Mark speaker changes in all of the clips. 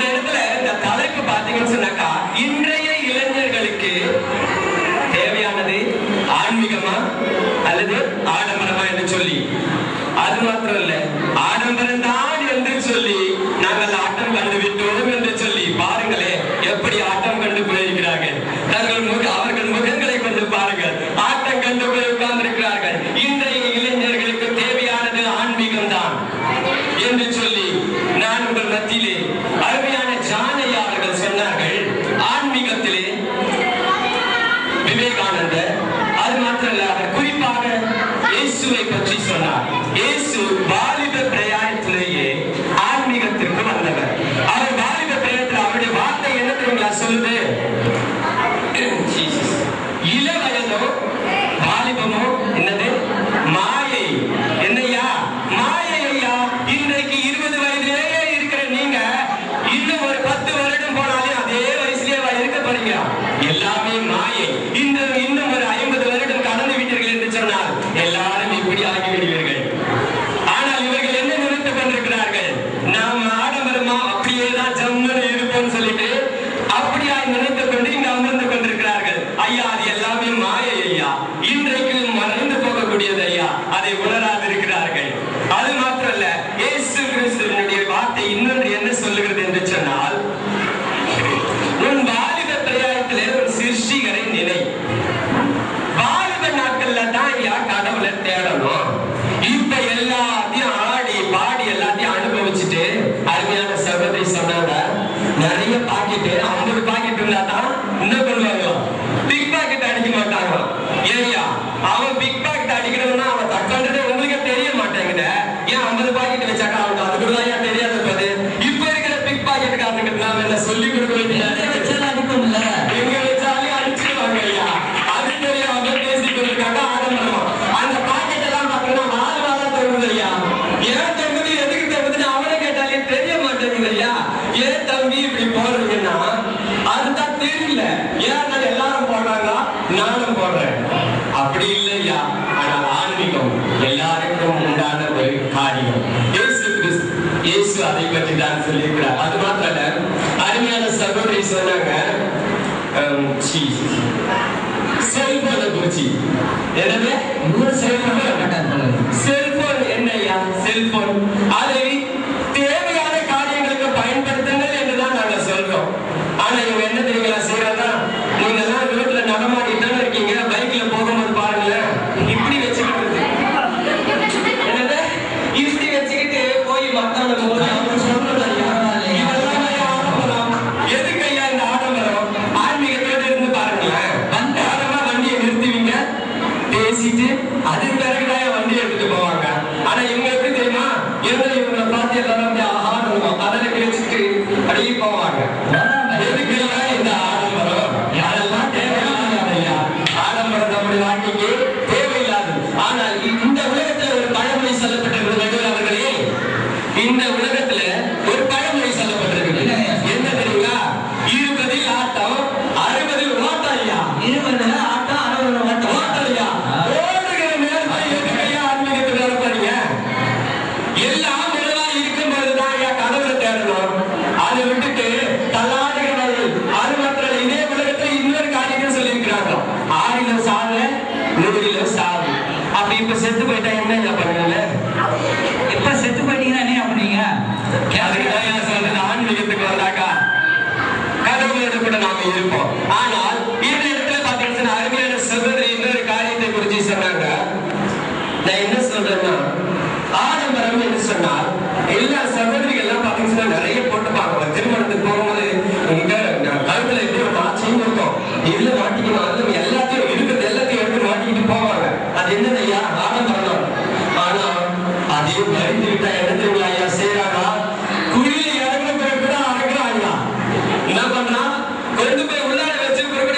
Speaker 1: இடத்துல இந்த தலைப்பு பாத்தீங்கன்னு சொன்னாக்கா, இன்றைய இளைஞர்களுக்கு தேவையானது ஆன்மீகமா அல்லது ஆடம்பரமா என்று சொல்லி, அது மாத்திரம் இல்ல, ஆடம்பரம் தான் என்று சொல்லி நாங்கள் ஆட்டம் கண்டு விட்டோம் என்று சொல்லி பாருங்களே எப்படி ஆட்டம் கண்டு போயிருக்கிறார்கள். அவர்கள் முகங்களை கொண்டு பாருங்கள், ஆட்டம் கண்டு போய் உட்கார்ந்திருக்கிறார்கள். இன்றைய இளைஞர்களுக்கு தேவையானது ஆன்மீகம் தான் என்று சொல்லி நான் உங்கள் மத்தியிலே அருமையான ஜானையா அவர்கள் சொன்னார்கள். ஆன்மீகத்திலே விவேகானந்தர், அது மாத்திரமல்ல, அவர் குறிப்பாக இயேசுவை பற்றி சொன்னார். இயேசு வாலிப பிரயாணத்திலேயே ஆன்மீகத்திற்கு வந்தவர். அவர் வாலிப பிரயாணத்தில் அவருடைய வார்த்தை என்ன தெரியுங்களா சொல்லுது? இள வயதோ வாலிபமோ என்னது மாயை. என்னையா மாயை ஐயா? இன்றைக்கு 20 வயதிலேயே இருக்கிற நீங்க இன்னும் ஒரு 10 வருடம் போனாலே அதே வயசுலேயே இருக்க போறீங்க. எல்லாமே மாயை. இன்னும் ஒரு 50 வருடம் கடந்து விட்டீர்கள் என்று சொன்னால் எல்லாரும் இப்படி ஆகிவிடுவீர்கள். ஆனால் இவர்கள் என்ன நினைத்துக் கொண்டிருக்கிறார்கள்? நாம் ஆடம்பரமா அப்படியேதான் ஜம்முன்னு இருப்போம் சொல்லிட்டு அப்படியா நினைத்துக் கொண்டு இங்க அமர்ந்து கொண்டிருக்கிறார்கள். ஐயா, அது எல்லாமே மாயை ஐயா, இன்றைக்கு மறைந்து போகக்கூடியது ஐயா, அதை உணராது இருக்கிறார்கள். அது மாத்திரமல்ல, இயேசு கிறிஸ்துவினுடைய வார்த்தை இன்னொன்று என்ன சொல்லுகிறது என்று சொன்னால், உன் வாலிப பிரயாணத்திலே ஒரு சிருஷ்டிகரை நினை. வாலிப நாட்கள்ல தான் ஐயா கடவுளை தேடணும். இப்ப எல்லாத்தையும் ஆடி பாடி எல்லாத்தையும் அனுபவிச்சுட்டு அருமையான சகோதரி சொன்னாங்க, நிறைய பாக்கெட்டு 50 பாக்கெட் இருந்தா தான் என்ன பண்ணுவாங்க? பிக் பாக்கெட் அடிக்க மாட்டாங்க. ஏயா, அவன் பிக் பாக்கெட் அடிக்கிறவனா அவன் தக்காண்டதே உங்களுக்கே தெரிய மாட்டேங்குது. ஏன் 50 பாக்கெட் வச்சாக்கா அவனுக்கு அதுக்கு தான் தெரியாத போது. இப்ப இருக்கிற பிக் பாக்கெட் காரணங்களுக்கு நாம என்ன சொல்லி கொடுக்க வேண்டியது? அடிப்போம்ல, எங்க வச்சாலே அடிச்சிருவாங்க ஐயா. அது தெரியாம பேசி கொடுத்துருக்காங்க ஆடம்பரமா. அந்த பாக்கெட் எல்லாம் பாத்தீங்கன்னா 4 வாரம் தருவது ஐயா. ஏன் தருவது, எதுக்கு தருவதுன்னு அவனை கேட்டாலே தெரிய மாட்டேங்குது ஐயா. ஏன் தம்பி இப்படி போடுறீங்கன்னா அதுதான் தெரியல. ஏன் எல்லாரும் போடுறாங்க, நானும் போடுறேன். அப்படி இல்லையா? ஆனால் ஆன்மீகம் எல்லாருக்கும் உண்டான ஒரு காரியம். இயேசு அதை பற்றி தான் சொல்லியிருக்கிறார். அது மாத்திர அருமையான சகோதரி சொன்னாங்க, செல்போனை குறிச்சி. எனவே செல்போன் என்னையா? செல்போன் அதை தேவையான காரியங்களுக்கு பயன்படுத்துங்கள் என்றுதான் நாங்க சொல்றோம். ஆனா இவங்க என்ன தெரியுங்களா செய்யறாங்க? நீங்க எல்லாம் ரோட்ல நடமாடிட்டு இருக்கீங்க, பைக்ல போகும்போது பாருங்களேன், இப்படி வச்சுக்கிட்டு என்னது இப்படி வச்சுக்கிட்டு போய் மத்தான போது அவங்க சொல்றது ஐயா, இதெல்லாம் ஆடம்பரம். எதுக்கு ஐயா இந்த ஆடம்பரம்? ஆன்மீகத்தோடு இருந்து பாருங்களேன். ஆடமா வண்டியை நிறுத்துவீங்க, பேசிட்டு அது பிறகுதான் வண்டியை எடுத்துட்டு போவாங்க. ஆனா இவங்க எப்படி தெரியுமா? இவங்களை பார்த்து எல்லாரும் ஆடணும் அதெல்லாம் வச்சுட்டு அப்படியே போவாங்க. எதுக்கெல்லாம் இந்த ஆடம்பரம்? யாரெல்லாம் தேவையில்லாத ஆடம்பரம் நம்முடைய வாழ்க்கைக்கு தேவையில்லாது. ஆனால் இந்த உலகத்துல ஒரு பழமொழி சொல்லப்பட்டிருக்கிறது நடுவர் அவர்களே. இந்த உலகத்துல ஒரு பழமொழி சொல்லப்பட்டிருக்கிறது. என்ன தெரியுங்களா? 20 ஆட்டம் 60 ஓட்டம் ஐயா. 20 ஆட்டம் 60 ஓட்டம் ஐயா. ஓடுகிற நேரத்தில் எதுக்கையா ஆன்மீகத்துக்கு வரப்படுறீங்க? எல்லாம் நல்லா இருக்கும் போதுதான் ஐயா கடவுளை தேடணும். அதை விட்டுட்டு தள்ளாடுகிற வயல் அது மாத்திரம். இதே உலகத்துல இன்னொரு காரியத்தை சொல்லியிருக்கிறாங்க, 6 சாவு 100 சாவு. அப்படி இப்ப செத்து போயிட்டா என்ன பண்ணுங்க? இப்ப செத்து போயிட்டீங்கன்னா என்ன பண்ணுவீங்க? அதுக்குதான் சொல்றது, ஆன்மீகத்துக்கு வந்தாக்கா கடவுளோட கூட நாம இருப்போம். ஆனால் இந்த இடத்துல பாத்தீங்கன்னா அருமையான சகோதரி இன்னொரு காரியத்தை குறித்து சொன்னாங்க. நான் என்ன சொல்றேன்னா, ஆடம்பரம் என்று சொன்னால் எல்லா சகோதரிகள்லாம் பாத்தீங்கன்னா நிறைய போட்டுப்பாங்க. திருமணத்துக்கு போகும்போது கழுத்துல எப்படி ஒரு ஆட்சியும் இருக்கும், இதுல மாட்டிக்கணும், அதுல எல்லாத்தையும் இருக்கிறது எல்லாத்தையும் எடுத்து மாட்டிக்கிட்டு போவாங்க. அது என்னது ஐயா? ஆடம்பரம். ஆனா அதையும் மறைத்து விட்டா என்ன தெரியுங்களா ஐயா செய்யறாங்க? குழியில இறங்குற பிறகு கூட அடங்குறான் ஐயா. என்ன பண்றான்? கொண்டு போய் உள்ளார வச்சு பிறகு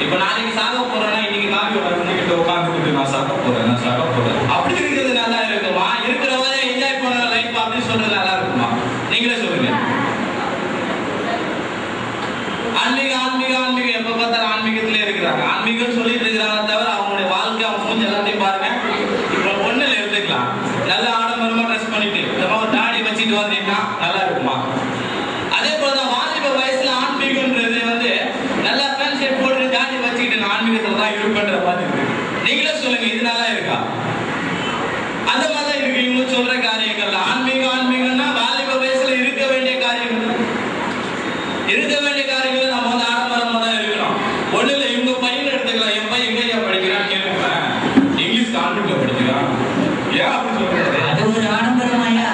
Speaker 2: இப்ப நாளைக்கு சாக போறேன்னா இன்னைக்கு காமி கிட்ட உட்காந்துக்கிட்டு நான் சாக போறேன் அப்படி இருக்கிறது நல்லா இருக்குமா? இருக்கிறவரை என்ஜாய் பண்ண லைஃப் அப்படின்னு சொல்றது நல்லா இருக்குமா? நீங்களே சொல்லுங்க. ஆன்மீகம் எப்ப பார்த்தாலும் ஆன்மீகத்திலே இருக்கிறாங்க. ஆன்மீகம் சொல்லிட்டு இருக்கிறாங்க தவிர அவங்களுடைய வாழ்க்கை அவங்க மூஞ்சி எல்லாத்தையும் பாருங்க. இப்ப பொண்ணுல எடுத்துக்கலாம், நல்லா ஆடம்பரமா ட்ரெஸ் பண்ணிட்டு நம்ம ஒரு தாடி வச்சுட்டு வந்தீங்கன்னா நல்லா இருக்குமா? அதே போலதான் வாலிப வயசுல ஆன்மீகம்ன்றது வந்து நல்லா பேண்ட் ஷர்ட் போட்டு தாடி வச்சுக்கிட்டு நான் ஆன்மீகத்துல தான் இருப்பேன்ற மாதிரி இருக்கு. நீங்களே சொல்லுங்க, இது நல்லா இருக்கா? அந்த மாதிரி இருக்கு இவங்க சொல்ற காரியங்கள்ல. ஆன்மீகம்னா வாலிப வயசுல இருக்க வேண்டிய காரியங்கள் நம்ம வந்து ஆடம்பரமா தான் இருக்கிறோம். ஒண்ணு இல்ல, இவங்க பையன் எடுத்துக்கலாம். என் பையன் எங்கேயா படிக்கிறான்னு கேட்குறேன். இங்கிலீஷ் கான்வென்ட்ல படிக்கிறான். ஏன் அப்படி சொல்றது?
Speaker 3: அது ஒரு ஆடம்பரமாயா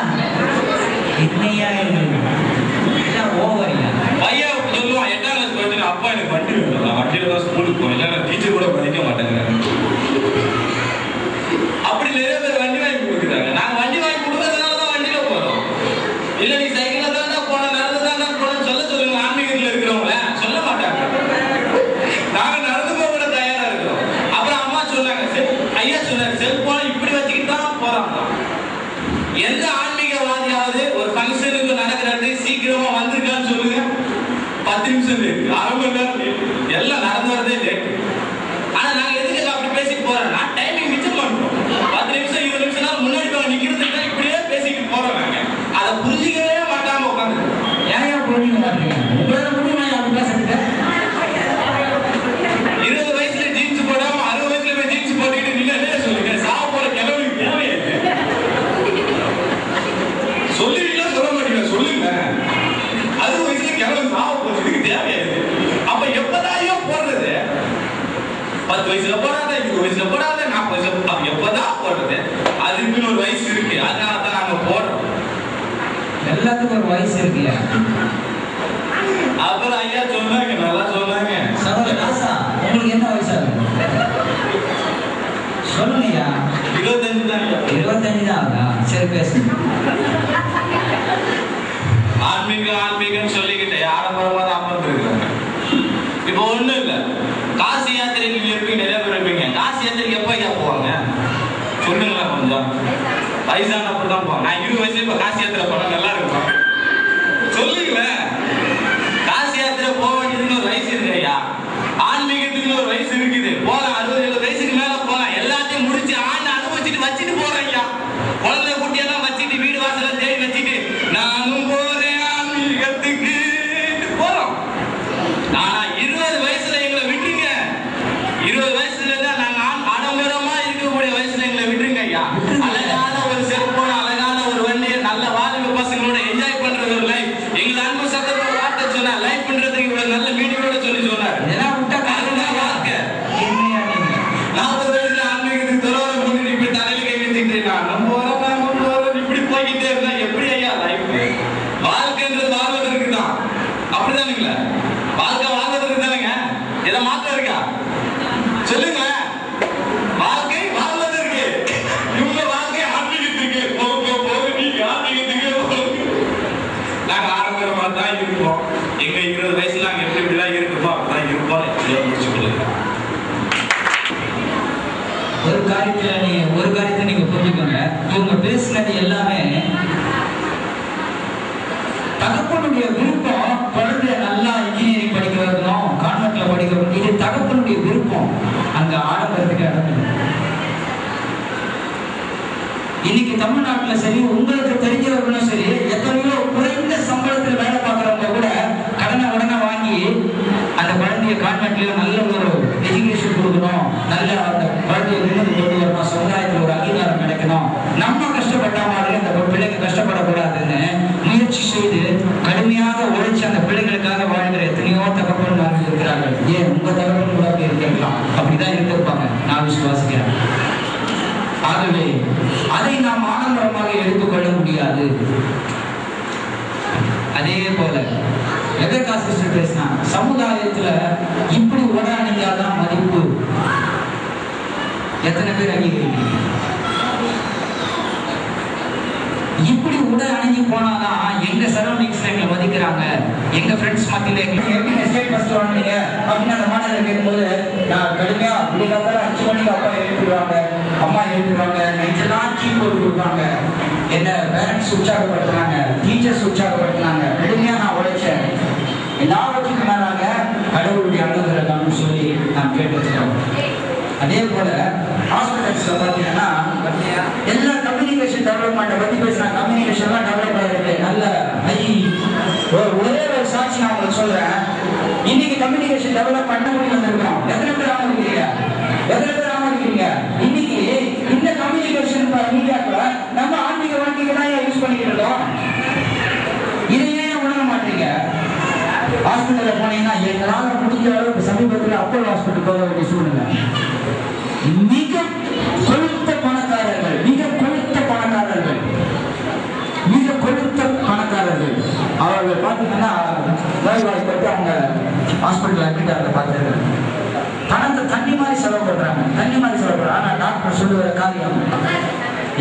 Speaker 3: என்னையா ஓவரியா?
Speaker 2: பையன் சொல்லுவான் 8ஆம் கிளாஸ் படிச்சு அப்பா எனக்கு வண்டி வேணும், வண்டியில தான் ஸ்கூலுக்கு போவேன், இல்லை நான் டீச்சர் கூட படிக்க மாட்டேங்கிறேன். அப்படி நிறைய பேர் வண்டி வாங்கி கொடுக்குறாங்க. நாங்க வண்டி வாங்கி கொடுக்கறதுனால தான் வண்டியில போறோம். இல்ல நீ சைக்கிள்ல தான் போன நடந்து தான் போனோம்னு சொல்லுங்க. ஆன்மீகத்தில் இருக்கிறவங்கள சொல்ல மாட்டாங்க. நாங்க நடந்து போக கூட தயாரா இருக்கிறோம். அப்புறம் அம்மா சொன்னாங்க, ஐயா சொன்னாரு, செல்போனை இப்படி வச்சுக்கிட்டு தான் போறாங்க. எந்த ஆன்மீகவாதியாவது ஒரு ஃபங்க்ஷனுக்கு நடக்கிறது சீக்கிரமா வந்திருக்கான்னு சொல்லுங்க. 10 நிமிஷம் லேட், அரை மணி நேரம் லேட், எல்லாம் நடந்து வரதே லேட். ஆனா நாங்க எதுக்கு அப்படி பேசிட்டு போறோம்னா டைமிங் மிச்சம் பண்றோம். 10 நிமிஷம் 20 நிமிஷம் முன்னாடி நிக்கிறதுக்கு தான் இப்படியே பேசிட்டு போறோம். நாங்க அதை புரிஞ்சுக்கவே மாட்டாம உட்காந்து.
Speaker 3: ஏன் புரிஞ்சுக்க மாட்டீங்க? உங்களோட முடியுமா அப்படி பேசுறதுக்கு?
Speaker 2: 20 வயசுல ஜீன்ஸ் போடாம 60 வயசுல போய் ஜீன்ஸ் போட்டுக்கிட்டு நின்னே சொல்லுங்க. சாவ போற கிளம்பி தேவையே சொல்லுவீங்களா சொல்ல மாட்டீங்களா? சொல்லுங்க. 60 வயசுல கிளம்பி சாவ போறதுக்கு தேவையாது. அப்ப எப்பதான் போடுறது? 10 வயசுல போடாத, 20 வயசுல போடாத, 40 வயசுல எப்பதான் போடுறது? அதுக்குன்னு ஒரு வயசு இருக்கு. அதனால தான் நாங்க போடுறோம்.
Speaker 3: எல்லாத்துக்கும் ஒரு வயசு இருக்குல்ல.
Speaker 2: அப்புறம் ஐயா சொன்னாங்க, நல்லா சொன்னாங்க.
Speaker 3: ராசா, உங்களுக்கு என்ன வயசு ஆகுது? சொல்லுங்கய்யா.
Speaker 2: 25 தான்.
Speaker 3: 25 தான் ஆகுதா? சரி பேசுங்க.
Speaker 2: ஆன்மீகம் சொல்லிக்கிட்டு ஆடம்பரமா தான் அமர்ந்துருக்காங்க. இப்போ ஒண்ணும் இல்ல, காசி யாத்திரைக்கு நீங்க இருப்பீங்க, நிறைய பேர் இருப்பீங்க. காசி யாத்திரைக்கு எப்ப ஐயா போவாங்க சொல்லுங்களேன் கொஞ்சம். வயசான அப்படிதான் போவாங்க. நான் 20 வயசுல இப்ப காசி யாத்திரை போனா நல்லா இருக்கும் சொல்லுங்களேன். காசி யாத்திரை போக வேண்டியதுன்னு ஒரு வயசு இருக்கு ஐயா. ஆன்மீகத்துக்குன்னு ஒரு வயசு இருக்குது. போலாம், 60-70 வயசுக்கு மேல போலாம். எல்லாத்தையும் முடிச்சு ஆண்டு அனுபவிச்சுட்டு வச்சுட்டு போறேன் ஐயா. குழந்தை குட்டியெல்லாம் வச்சுட்டு வீடு வாசல தேடி வச்சுட்டு நானும் போறேன் ஆன்மீகத்துக்கு போறோம். ஆனா 20 வயசுல எங்களை விட்டுருங்க. 20 வயசுல தான் நாங்க ஆடம்பரமா இருக்கக்கூடிய வயசுல எங்களை விட்டுருங்க ஐயா. அழகான ஒரு செல்போன், அழகான ஒரு வண்டி, நல்ல வாலிப பசங்களோட என்ஜாய் பண்றது ஒரு லைஃப். எங்க அன்பு சத்தத்தை வார்த்தை சொன்னா லைஃப் பண்றதுக்கு இவ்வளவு நல்ல மீனிங்கோட சொல்லி சொன்னார்.
Speaker 3: இதெல்லாம் விட்டா
Speaker 2: வாழ்க்கை 40 வயசுல ஆன்மீகத்துக்கு தொலைவில் பண்ணிட்டு இப்படி தலையில கை வச்சுக்கிட்டு நம்ம போறோம் இப்படி போய்கிட்டே இருந்தா எப்படி ஐயா லைஃப்? வாழ்க்கைன்றது வாழ்வதற்கு தான். அப்படிதானுங்களா? வாழ்க்கை வாழ்வதற்கு தானுங்க. இதை மாற்றம் இருக்கா சொல்லுங்களேன். வாழ்க்கை வாழ்வதற்கு. இவங்க வாழ்க்கை ஆன்மீகத்துக்கு. போக நீங்க ஆன்மீகத்துக்கு நாங்க ஆடம்பரமா தான் இருப்போம். எங்க 20 வயசுல நாங்க எப்படி இப்படிலாம் இருக்குமோ அப்படிதான் இருப்போம். முடிச்சு கொடுங்க.
Speaker 3: ஒரு காரியத்தை நீங்க புரிஞ்சுக்கோங்க. இவங்க பேசினது எல்லாமே தகப்பனுடைய விருப்பம். குழந்தை நல்லா இன்ஜினியரிங் படிக்க வைக்கணும், கான்வென்ட்ல படிக்க வைக்கணும். இது தகப்பனுடைய விருப்பம். அங்க ஆடம்பரத்துக்கு இடம் இல்லை. இன்னைக்கு தமிழ்நாட்டுல சரி, உங்களுக்கு தெரிஞ்சவர்களும் சரி, எத்தனையோ குறைந்த சம்பளத்தில் வேலை பார்க்கறவங்க கூட கடனை உடனே வாங்கி அந்த குழந்தைய கான்வென்ட்லயும் நல்ல ஒரு எஜுகேஷன் கொடுக்கணும், நல்ல அந்த குழந்தைய நிம்மதி கொண்டு வரணும், சமுதாயத்தில் ஒரு அங்கீகாரம் கிடைக்கணும், நம்ம கஷ்டப்பட்ட மாதிரி அந்த பிள்ளைங்க கஷ்டப்படக்கூடாதுன்னு முயற்சி செய்து கடுமையாக உழைச்சு அந்த பிள்ளைகளுக்காக வாழ்கிற எத்தனையோ தகப்பன்மார்கள் இருக்கிறார்கள். ஏன் உங்க தகப்பன் கூட அப்படி இருக்கலாம்? அப்படிதான் இருந்திருப்பாங்க, நான் விசுவாசிக்கிறேன். ஆகவே அதை நாம் ஆடம்பரமாக எடுத்துக்கொள்ள முடியாது. அதே போல ரெபெக்கா சிஸ்டர் பேசினா, சமுதாயத்துல இப்படி உடை அணிஞ்சாதான் மதிப்பு. எத்தனை பேர் அங்கீகரிக்கிறீங்க? இப்படி உடை அணிஞ்சு போனாதான் எங்க சரௌண்டிங்ஸ்ல எங்களை மதிக்கிறாங்க, எங்க ஃப்ரெண்ட்ஸ் மத்தியில எங்க ஸ்டேட் ஃபர்ஸ்ட் வாங்கினீங்க அப்படின்னு அந்த மாணவர்கள் கேட்கும்போது சான்றிதழ் கொடுப்பாங்க. என்ன பேரண்ட்ஸ் உற்சாகப்படுத்தினாங்க, டீச்சர்ஸ் உற்சாகப்படுத்தினாங்க. கடுமையா நான் உழைச்சேன். எல்லாவற்றுக்கும் மேலாக கடவுளுடைய அனுகிரகம்னு சொல்லி நாம் கேட்டுக்கிறோம். அதே போல ஹாஸ்பிட்டல்ஸ்ல பாத்தீங்கன்னா எல்லா கம்யூனிகேஷன் டெவலப்மெண்ட்டை பத்தி பேசுறாங்க. கம்யூனிகேஷன்லாம் டெவலப் ஆயிருக்கு. நல்ல ஒரே ஒரு சாட்சி நான் உங்களுக்கு சொல்றேன். இன்னைக்கு கம்யூனிகேஷன் டெவலப் பண்ண முடியும் வந்திருக்கோம். எத்தனை பேர் ஆரம்பிக்கிறீங்க? எத்தனை பேர் ஆரம்பிக்கிறீங்க? இன்னைக்கு இந்த கம்யூனிகேஷன் மீடியாக்களை நம்ம ஆன்மீக வாழ்க்கைக்கு தான் யூஸ் பண்ணிக்கிட்டு இருக்கோம். இதை ஏன் உணர மாட்டீங்க? ஹாஸ்பிட்டல்ல போனீங்கன்னா எங்களால் முடிஞ்ச அளவுக்கு சமீபத்தில் அப்போலோ ஹாஸ்பிட்டல் போக வேண்டிய சூழ்நிலை. மிக கொழுத்த பணக்காரர்கள், மிக கொழுத்த பணக்காரர்கள், மிக கொழுத்த பணக்காரர்கள் அவர்கள் பார்த்தீங்கன்னா நோய்வாய்ப்பட்டு அவங்க ஹாஸ்பிட்டல் அட்மிட் ஆகிறத பார்த்துருக்காங்க. பணத்தை தண்ணி மாதிரி செலவு பண்றாங்க, தண்ணி மாதிரி செலவு பண்றாங்க. ஆனா டாக்டர் சொல்லுகிற காரியம்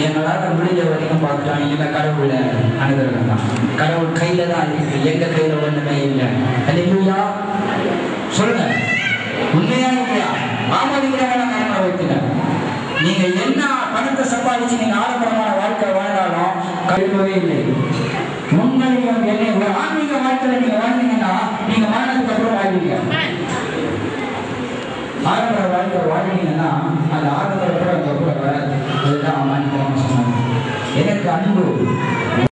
Speaker 3: எங்களால் முடிஞ்ச வரைக்கும் பார்த்துட்டாங்க. இல்லை கடவுளை அனுகிரகம் தான், கடவுள் கையில தான் இருக்கு, எங்க கையில ஒண்ணுமே இல்லை. அல்லேலூயா சொல்லுங்க, உண்மையா இல்லையா? ஆமோதிக்கிறவங்க நான் வைக்கிறேன். நீங்க என்ன பணத்தை சம்பாதிச்சு நீங்க ஆடம்பரமான வாழ்க்கை வாழ்ந்தாலும் கழிக்கவே இல்லை. உண்மையிலும் என்ன ஒரு ஆன்மீக வாழ்க்கையில நீங்க வாழ்ந்தீங்கன்னா நீங்க வாழ்ந்ததுக்கு அப்புறம் வாழ்வீங்க. ஆடம்பர வாழ்க்கை வாழ்ந்தீங்கன்னா அந்த ஆடம்பர கூட வராது. அதுதான் மாணிக்கமாக சொன்னாங்க. எனக்கு அன்பு